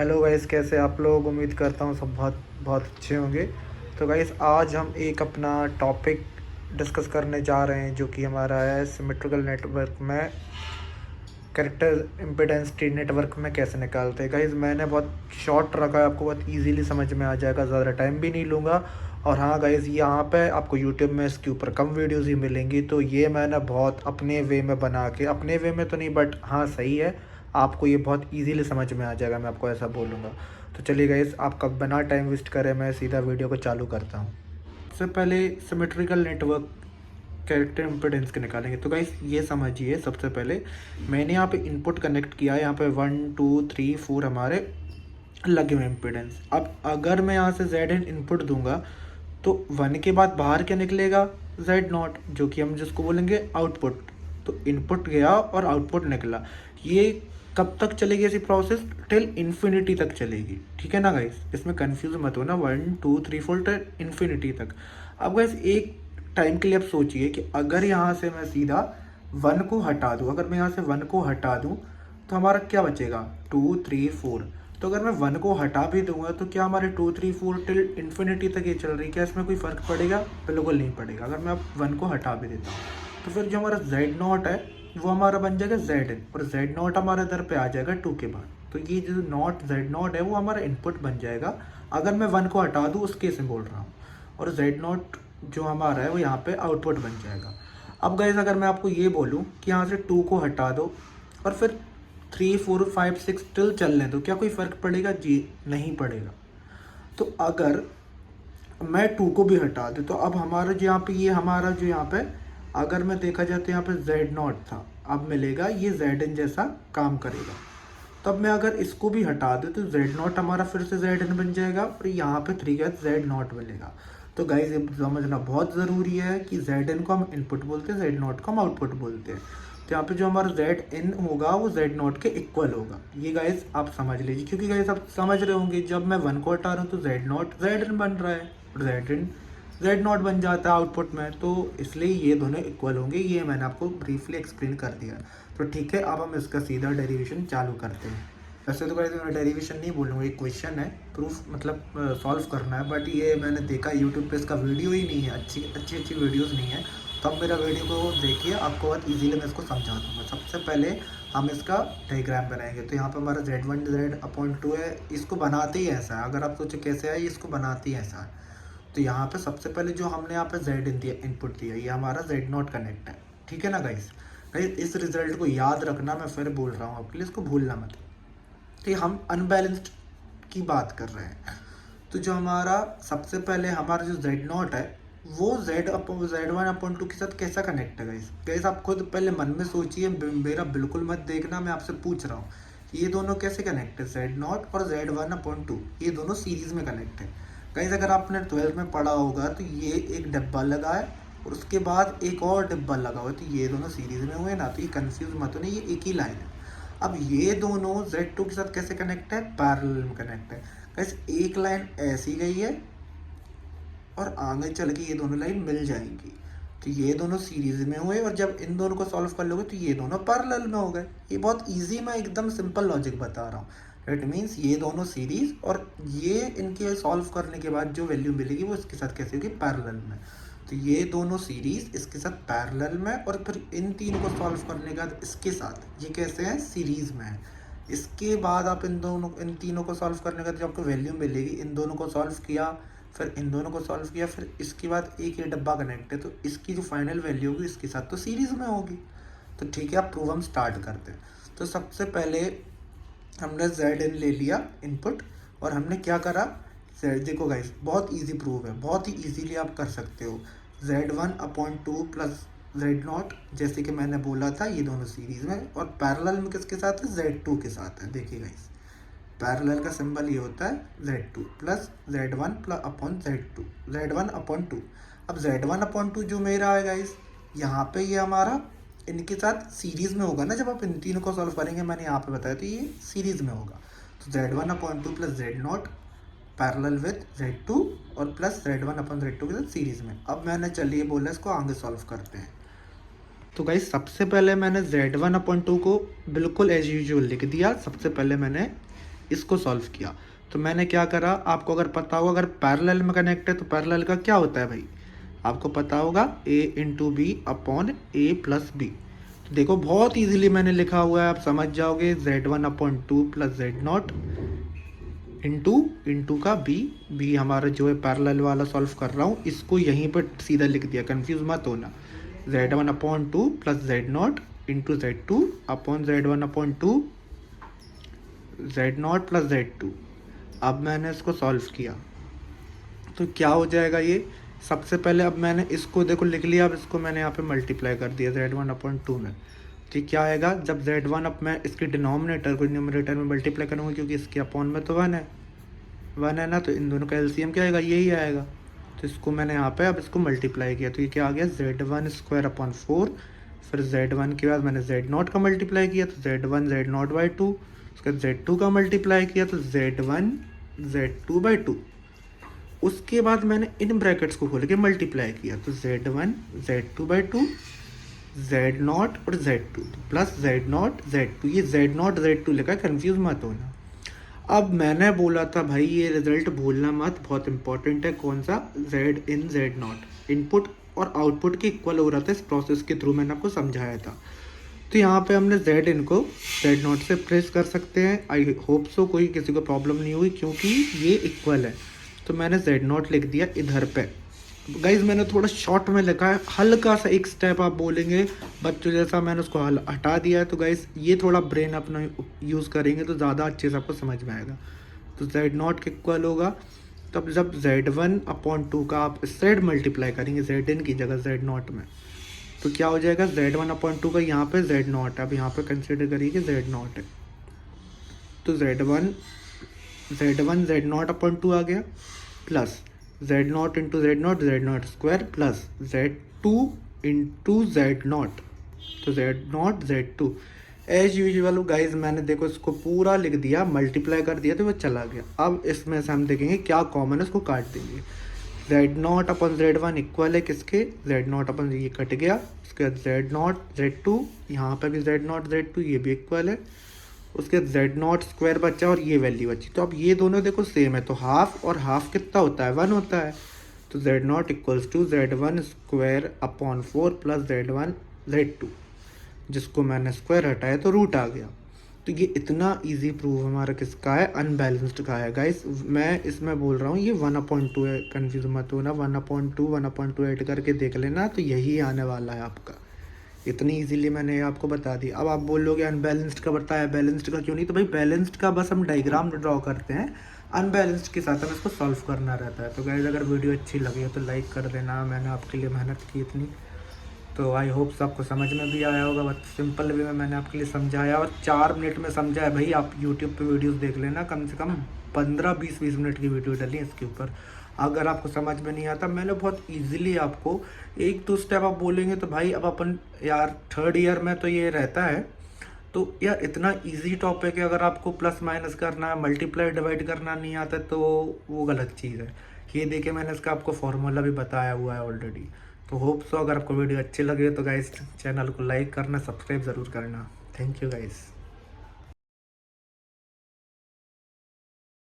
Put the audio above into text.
Hello guys, कैसे आप लोग। उम्मीद करता हूँ सब बहुत बहुत अच्छे होंगे। तो गाइस, आज हम एक अपना टॉपिक डिस्कस करने जा रहे हैं जो कि हमारा है सिमेट्रिकल नेटवर्क में कैरेक्टर इम्पीडेंस टी नेटवर्क में कैसे निकालते हैं। गाइस, मैंने बहुत शॉर्ट रखा है, आपको बहुत इजीली समझ में आ जाएगा, ज़्यादा टाइम भी नहीं लूँगा। और हाँ गाइस, यहाँ पे आपको यूट्यूब में इसके ऊपर कम वीडियोस ही मिलेंगी, तो ये मैंने बहुत अपने वे में बना के, अपने वे में तो नहीं बट हाँ सही है, आपको ये बहुत इजीली समझ में आ जाएगा, मैं आपको ऐसा बोलूँगा। तो चलिए गाइस, आपका बिना टाइम वेस्ट करे मैं सीधा वीडियो को चालू करता हूँ। सबसे पहले सिमेट्रिकल नेटवर्क कैरेक्टर इम्पीडेंस के निकालेंगे। तो गाइस, ये समझिए, सबसे पहले मैंने यहाँ पे इनपुट कनेक्ट किया है, यहाँ पे 1 2 3 4 हमारे लगे हुए इम्पीडेंस। अब अगर मैं यहाँ से जेड इन इनपुट दूंगा तो 1 के बाद बाहर क्या निकलेगा, जेड नॉट, जो कि हम जिसको बोलेंगे आउटपुट। तो इनपुट गया और आउटपुट निकला। ये कब तक चलेगी ऐसी प्रोसेस? टिल इन्फिनिटी तक चलेगी, ठीक है ना गाइस, इसमें कंफ्यूज मत हो ना। 1 2 3 4 टिल इन्फिनिटी तक। अब गाइस, एक टाइम के लिए आप सोचिए कि अगर यहाँ से मैं सीधा 1 को हटा दूँ, अगर मैं यहाँ से 1 को हटा दूँ तो हमारा क्या बचेगा, 2 3 4। तो अगर मैं 1 को हटा भी दूंगा तो क्या हमारे 2 3 4 टिल इन्फिनिटी तक ये चल रही है, क्या इसमें कोई फ़र्क पड़ेगा? बिल्कुल नहीं पड़ेगा। अगर मैं अब 1 को हटा भी देता हूँ तो फिर जो हमारा जेड नॉट है वो हमारा बन जाएगा जेड इन, और जेड नॉट हमारे इधर पे आ जाएगा 2 के बाद। तो ये जो नॉट जेड नॉट है वो हमारा इनपुट बन जाएगा, अगर मैं 1 को हटा दूँ उस केस में बोल रहा हूँ। और जेड नॉट जो हमारा है वो यहाँ पे आउटपुट बन जाएगा। अब गाइस, अगर मैं आपको ये बोलूँ कि यहाँ से 2 को हटा दो और फिर 3 4 5 6 टिल चलने दो, क्या कोई फ़र्क पड़ेगा? जी नहीं पड़ेगा। तो अगर मैं 2 को भी हटा दूँ तो अब हमारा जो यहाँ पे, ये हमारा जो यहाँ पे, अगर मैं देखा जाए तो यहाँ पे जेड नॉट था, अब मिलेगा ये जेड इन जैसा काम करेगा। तब मैं अगर इसको भी हटा दूँ तो जेड नॉट हमारा फिर से जेड इन बन जाएगा, और यहाँ पे 3 का जेड नॉट मिलेगा। तो गाइज, ये समझना बहुत ज़रूरी है कि जेड इन को हम इनपुट बोलते हैं, जेड नॉट को हम आउटपुट बोलते हैं। तो यहाँ पे जो हमारा जेड इन होगा वो जेड नॉट के इक्वल होगा। ये गाइज आप समझ लीजिए, क्योंकि गाइज आप समझ रहे होंगे जब मैं 1 को हटा रहा हूँ तो जेड नॉट जेड इन बन रहा है, और जेड इन जेड नॉट बन जाता है आउटपुट में, तो इसलिए ये दोनों इक्वल होंगे। ये मैंने आपको ब्रीफली एक्सप्लेन कर दिया। तो ठीक है, अब हम इसका सीधा डेरिवेशन चालू करते हैं। वैसे तो गाइस, मैं डेरिवेशन नहीं बोलूँगा, एक क्वेश्चन है, प्रूफ मतलब सॉल्व करना है, बट ये मैंने देखा यूट्यूब पे इसका वीडियो ही नहीं है, अच्छी वीडियोस नहीं है। तो अब मेरा वीडियो को देखिए, आपको बहुत इजीली मैं इसको समझा दूँगा। सबसे पहले हम इसका डायग्राम बनाएंगे। तो यहाँ पे हमारा Z1 Z/2 है, इसको बनाते ही ऐसा है। अगर आप सोचे कैसे है, इसको बनाते ही ऐसा है। तो यहाँ पे सबसे पहले जो हमने यहाँ पे जेड इन दिया, इनपुट दिया, ये हमारा जेड नॉट कनेक्ट है, ठीक है ना गाइस। गाइस, इस रिजल्ट को याद रखना, मैं फिर बोल रहा हूँ आपके लिए, इसको भूलना मत। तो हम अनबैलेंस्ड की बात कर रहे हैं। तो जो हमारा सबसे पहले हमारा जो जेड नॉट है वो Z/2 के साथ कैसा कनेक्ट है गाइस। गाइस, आप खुद पहले मन में सोचिए, मेरा बिल्कुल मत देखना, मैं आपसे पूछ रहा हूँ ये दोनों कैसे कनेक्ट है। जेड नॉट और Z/2 ये दोनों सीरीज में कनेक्ट है। गाइस, अगर आपने 12th में पढ़ा होगा तो ये एक डिब्बा लगा है और उसके बाद एक और डिब्बा लगा हुआ है, तो ये दोनों सीरीज में हुए ना, तो ये कंफ्यूज मत होना, ये एक ही लाइन है। अब ये दोनों Z2 के साथ कैसे कनेक्ट है? पैरेलल में कनेक्ट है। गाइस, एक लाइन ऐसी गई है और आगे चल के ये दोनों लाइन मिल जाएंगी, तो ये दोनों सीरीज में हुए, और जब इन दोनों को सॉल्व कर लोगे तो ये दोनों पैरेलल में हो गए। ये बहुत इजी, मैं एकदम सिंपल लॉजिक बता रहा हूँ। इट मीन्स ये दोनों सीरीज और ये इनके सॉल्व करने के बाद जो वैल्यू मिलेगी वो इसके साथ कैसे होगी? पैरेलल में। तो ये दोनों सीरीज इसके साथ पैरेलल में, और फिर इन तीनों को सॉल्व करने के बाद इसके साथ ये कैसे हैं? सीरीज में है। इसके बाद आप इन तीनों को सॉल्व करने के बाद जो आपको वैल्यू मिलेगी, इन दोनों को सॉल्व किया, फिर इन दोनों को सॉल्व किया, फिर इसके बाद एक ये डब्बा कनेक्ट है, तो इसकी जो फाइनल वैल्यू होगी इसके साथ तो सीरीज में होगी। तो ठीक है, अब प्रूव हम स्टार्ट करते हैं। तो सबसे पहले हमने जेड इन ले लिया इनपुट, और हमने क्या करा, देखो गाइस, बहुत इजी प्रूव है, बहुत ही इजीली आप कर सकते हो। Z1/2 प्लस जेड नॉट, जैसे कि मैंने बोला था, ये दोनों सीरीज में, और पैरेलल में किसके साथ है? Z2 के साथ है। देखिए गाइस, पैरेलल का सिंबल ये होता है Z2 plus Z1 plus upon Z2, Z1/2। अब Z1/2 जो मेरा है गाइस, यहाँ पे ये हमारा इनके साथ सीरीज में होगा ना, जब आप इन तीनों को सॉल्व करेंगे, मैंने यहाँ पे बताया, तो ये सीरीज में होगा। तो Z1/2 plus Z not parallel with Z2 और प्लस Z1/Z2 के साथ सीरीज में। अब मैंने चलिए बोला, इसको आगे सॉल्व करते हैं। तो गाइस, सबसे पहले मैंने Z1/2 को बिल्कुल एज यूजुअल लिख दिया। सबसे पहले मैंने इसको सॉल्व किया। तो मैंने क्या करा, आपको अगर पता हो, अगर पैरेलल में कनेक्ट है तो पैरेलल का क्या होता है भाई, आपको पता होगा a into B upon A plus B. तो देखो बहुत इजीली मैंने लिखा हुआ है, आप समझ जाओगे, z1 upon two plus Z not into का बी हमारा जो है पैरेलल वाला सॉल्व कर रहा हूँ, इसको यहीं पर सीधा लिख दिया, कंफ्यूज मत होना। z1 upon two plus Z not into z2 upon z1 upon two Z not plus z2। अब मैंने इसको सॉल्व किया तो क्या हो जाएगा ये, सबसे पहले अब मैंने इसको देखो लिख लिया, अब इसको मैंने यहाँ पे मल्टीप्लाई कर दिया z1 अपॉन टू में। तो क्या आएगा, जब z1 अब मैं इसके डिनोमिनेटर को न्यूमरेटर में मल्टीप्लाई करूँगा, क्योंकि इसके अपॉन में तो 1 है ना, तो इन दोनों का एलसीएम क्या आएगा, यही आएगा। तो इसको मैंने यहाँ पे अब इसको मल्टीप्लाई किया, तो ये क्या आ गया, z1 स्क्वायर अपॉन 4, फिर z1 के बाद मैंने z0 का मल्टीप्लाई किया तो z1 z0 बाई 2, उसके बाद z2 का मल्टीप्लाई किया तो z1 z2 बाई 2। उसके बाद मैंने इन ब्रैकेट्स को खोल के मल्टीप्लाई किया तो z1 z2 बाई 2, z0 और z2 प्लस z0 z2, ये z0 z2 लिखा है, कन्फ्यूज मत होना। अब मैंने बोला था भाई ये रिजल्ट भूलना मत, बहुत इंपॉर्टेंट है, कौन सा, z इन z0, इनपुट और आउटपुट के इक्वल हो रहा था, इस प्रोसेस के थ्रू मैंने आपको समझाया था। तो यहाँ पे हमने z इन को z0 से प्रेस कर सकते हैं, आई होप सो कोई किसी को प्रॉब्लम नहीं हुई, क्योंकि ये इक्वल है। तो मैंने z0 लिख दिया इधर पे। गाइज मैंने थोड़ा शॉर्ट में लिखा है, हल्का सा एक स्टेप आप बोलेंगे बच्चों जैसा, मैंने उसको हटा दिया है। तो गाइज ये थोड़ा ब्रेन अपना यूज़ करेंगे तो ज़्यादा अच्छे से आपको समझ में आएगा। तो z0 के इक्वल होगा, तब जब z1 अपॉन 2 का आप इस साइड मल्टीप्लाई करेंगे zn की जगह z0 में, तो क्या हो जाएगा, z1 अपॉन 2 का यहाँ पे z0 है, अब यहाँ पे कंसिडर करिए कि z0 है, तो z1 z0 अपॉन 2 आ गया, plus z0 into z0 square plus z2 into z0, तो z0 z2 as usual. Guys मैंने देखो इसको पूरा लिख दिया, मल्टीप्लाई कर दिया तो वो चला गया। अब इसमें से हम देखेंगे क्या कॉमन है, उसको काट देंगे। z0 अपन z1 इक्वल है किसके, z0 अपन ये कट गया, उसके बाद z0 z2, यहाँ पे भी z0 z2 ये भी इक्वल है, उसके बाद z0 स्क्वायर बचा और ये वैल्यू बची। तो अब ये दोनों देखो सेम है, तो हाफ और हाफ कितना होता है, 1 होता है। तो z0 equals to z1 square upon 4 plus z1 z2, जिसको मैंने स्क्वायर हटाया तो रूट आ गया। तो ये इतना इजी प्रूफ हमारा किसका है, अनबैलेंस्ड का है। गाइस मैं इसमें बोल रहा हूँ ये 1/2 है, कन्फ्यूज मत होना, 1/2 1/2 ऐड करके देख लेना, तो यही आने वाला है आपका। इतनी इजीली मैंने आपको बता दी। अब आप बोलोगे अनबैलेंस्ड का बताया, बैलेंस्ड का क्यों नहीं, तो भाई बैलेंस्ड का बस हम डायग्राम ड्रॉ करते हैं, अनबैलेंस्ड के साथ हमें इसको सॉल्व करना रहता है। तो गाइस अगर वीडियो अच्छी लगी हो तो लाइक कर देना, मैंने आपके लिए मेहनत की इतनी, तो आई होप आपको समझ में भी आया होगा। बहुत सिंपल वे में मैंने आपके लिए समझाया और 4 मिनट में समझाया। भाई आप यूट्यूब पे वीडियोस देख लेना, कम से कम 15-20 मिनट की वीडियो डली इसके ऊपर। अगर आपको समझ में नहीं आता, मैंने बहुत इजीली आपको एक दो स्टेप आप बोलेंगे तो भाई अब अपन यार 3rd ईयर में तो ये रहता है, तो यार इतना इजी टॉपिक है। अगर आपको प्लस माइनस करना है, मल्टीप्लाई डिवाइड करना नहीं आता तो वो गलत चीज़ है। ये देखिए मैंने इसका आपको फॉर्मूला भी बताया हुआ है ऑलरेडी। तो होप सो अगर आपको वीडियो अच्छी लगे तो गाइस चैनल को लाइक करना, सब्सक्राइब ज़रूर करना। Thank you guys.